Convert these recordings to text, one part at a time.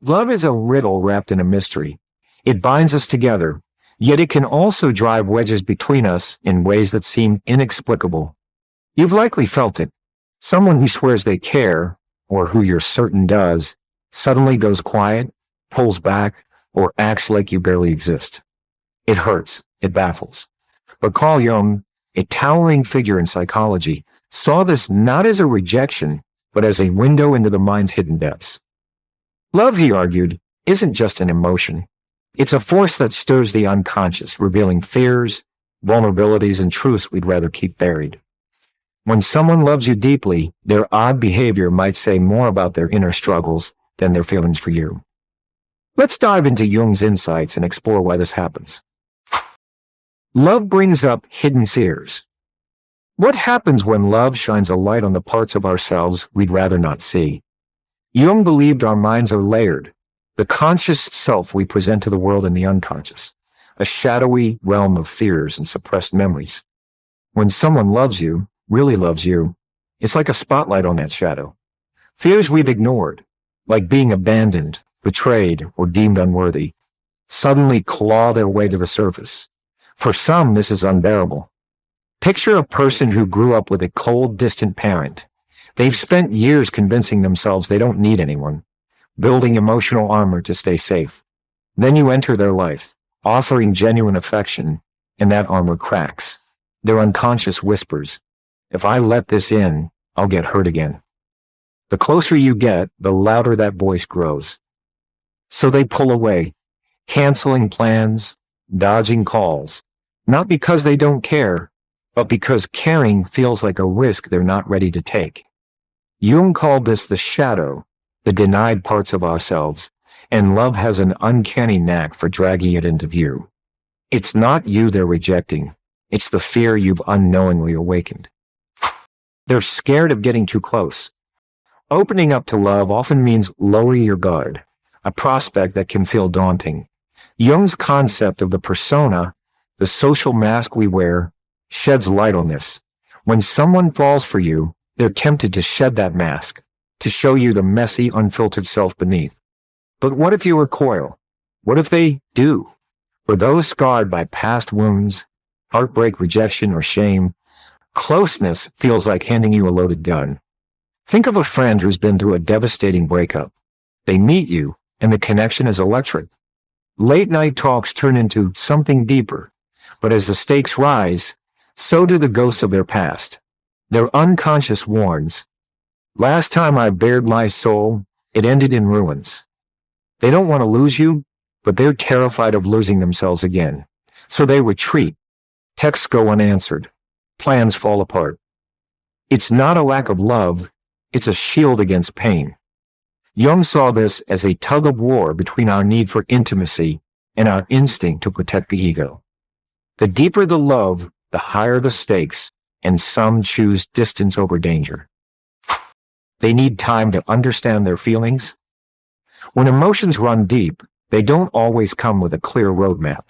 Love is a riddle wrapped in a mystery. It binds us together, yet it can also drive wedges between us in ways that seem inexplicable. You've likely felt it. Someone who swears they care, or who you're certain does, suddenly goes quiet, pulls back, or acts like you barely exist. It hurts. It baffles. But Carl Jung, a towering figure in psychology, saw this not as a rejection, but as a window into the mind's hidden depths. Love, he argued, isn't just an emotion. It's a force that stirs the unconscious, revealing fears, vulnerabilities, and truths we'd rather keep buried. When someone loves you deeply, their odd behavior might say more about their inner struggles than their feelings for you. Let's dive into Jung's insights and explore why this happens. Love brings up hidden fears. What happens when love shines a light on the parts of ourselves we'd rather not see? Jung believed our minds are layered, the conscious self we present to the world and the unconscious, a shadowy realm of fears and suppressed memories. When someone loves you, really loves you, it's like a spotlight on that shadow. Fears we've ignored, like being abandoned, betrayed, or deemed unworthy, suddenly claw their way to the surface. For some, this is unbearable. Picture a person who grew up with a cold, distant parent. They've spent years convincing themselves they don't need anyone, building emotional armor to stay safe. Then you enter their life, offering genuine affection, and that armor cracks. Their unconscious whispers, "If I let this in, I'll get hurt again." The closer you get, the louder that voice grows. So they pull away, canceling plans, dodging calls, not because they don't care, but because caring feels like a risk they're not ready to take. Jung called this the shadow, the denied parts of ourselves, and love has an uncanny knack for dragging it into view. It's not you they're rejecting, it's the fear you've unknowingly awakened. They're scared of getting too close. Opening up to love often means lowering your guard, a prospect that can feel daunting. Jung's concept of the persona, the social mask we wear, sheds light on this. When someone falls for you, they're tempted to shed that mask, to show you the messy, unfiltered self beneath. But what if you recoil? What if they do? For those scarred by past wounds, heartbreak, rejection, or shame, closeness feels like handing you a loaded gun. Think of a friend who's been through a devastating breakup. They meet you, and the connection is electric. Late-night talks turn into something deeper, but as the stakes rise, so do the ghosts of their past. Their unconscious warns, "Last time I bared my soul, it ended in ruins." They don't want to lose you, but they're terrified of losing themselves again. So they retreat. Texts go unanswered. Plans fall apart. It's not a lack of love, it's a shield against pain. Jung saw this as a tug-of-war between our need for intimacy and our instinct to protect the ego. The deeper the love, the higher the stakes, and some choose distance over danger. They need time to understand their feelings. When emotions run deep, they don't always come with a clear roadmap.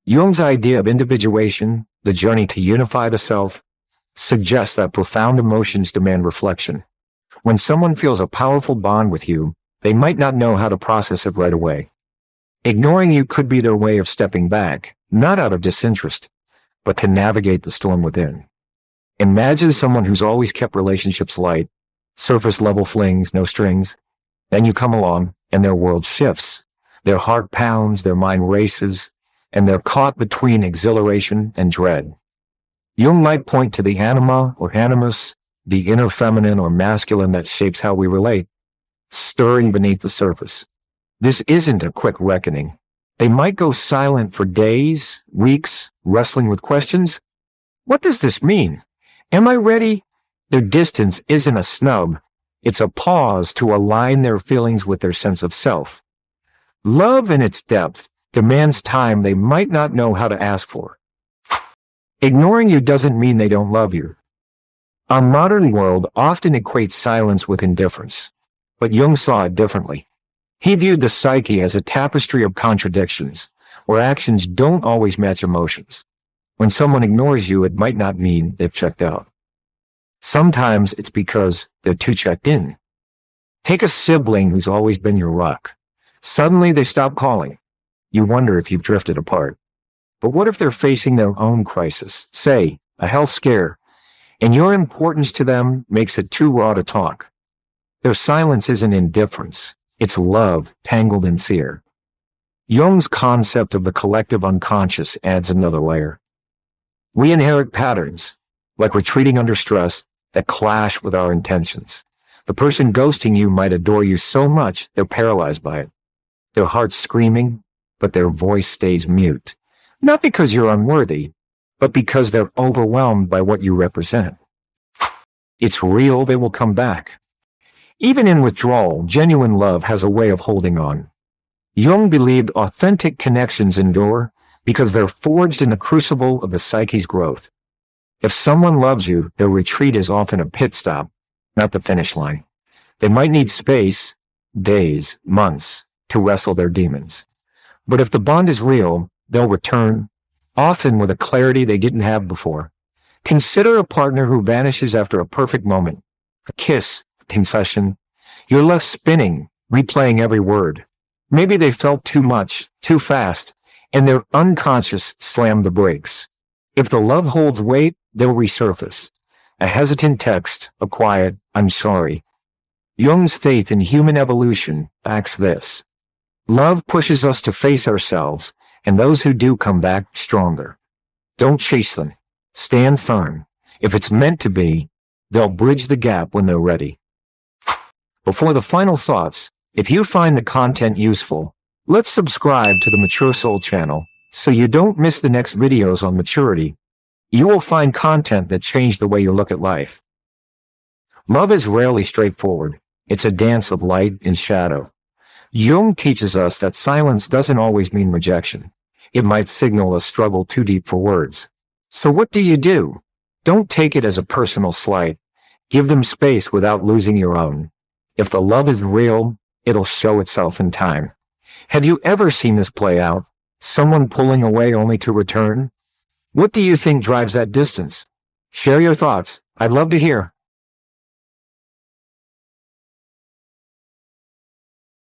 Jung's idea of individuation, the journey to unify the self, suggests that profound emotions demand reflection. When someone feels a powerful bond with you, they might not know how to process it right away. Ignoring you could be their way of stepping back, not out of disinterest, but to navigate the storm within. Imagine someone who's always kept relationships light, surface-level flings, no strings. Then you come along, and their world shifts. Their heart pounds, their mind races, and they're caught between exhilaration and dread. Jung might point to the anima or animus, the inner feminine or masculine that shapes how we relate, stirring beneath the surface. This isn't a quick reckoning. They might go silent for days, weeks, wrestling with questions. What does this mean? Am I ready? Their distance isn't a snub. It's a pause to align their feelings with their sense of self. Love in its depth demands time they might not know how to ask for. Ignoring you doesn't mean they don't love you. Our modern world often equates silence with indifference, but Jung saw it differently. He viewed the psyche as a tapestry of contradictions, where actions don't always match emotions. When someone ignores you, it might not mean they've checked out. Sometimes it's because they're too checked in. Take a sibling who's always been your rock. Suddenly they stop calling. You wonder if you've drifted apart. But what if they're facing their own crisis, say, a health scare, and your importance to them makes it too raw to talk? Their silence isn't indifference, it's love tangled in fear. Jung's concept of the collective unconscious adds another layer. We inherit patterns, like retreating under stress, that clash with our intentions. The person ghosting you might adore you so much they're paralyzed by it. Their heart's screaming, but their voice stays mute. Not because you're unworthy, but because they're overwhelmed by what you represent. It's real, they will come back. Even in withdrawal, genuine love has a way of holding on. Jung believed authentic connections endure because they're forged in the crucible of the psyche's growth. If someone loves you, their retreat is often a pit stop, not the finish line. They might need space, days, months, to wrestle their demons. But if the bond is real, they'll return, often with a clarity they didn't have before. Consider a partner who vanishes after a perfect moment, a kiss, a confession. You're left spinning, replaying every word. Maybe they felt too much, too fast, and their unconscious slammed the brakes. If the love holds weight, they'll resurface. A hesitant text, a quiet, "I'm sorry." Jung's faith in human evolution backs this. Love pushes us to face ourselves, and those who do come back stronger. Don't chase them. Stand firm. If it's meant to be, they'll bridge the gap when they're ready. Before the final thoughts, if you find the content useful, let's subscribe to the Mature Soul channel so you don't miss the next videos on maturity. You will find content that changes the way you look at life. Love is rarely straightforward. It's a dance of light and shadow. Jung teaches us that silence doesn't always mean rejection. It might signal a struggle too deep for words. So what do? Don't take it as a personal slight. Give them space without losing your own. If the love is real, it'll show itself in time. Have you ever seen this play out? Someone pulling away only to return? What do you think drives that distance? Share your thoughts. I'd love to hear.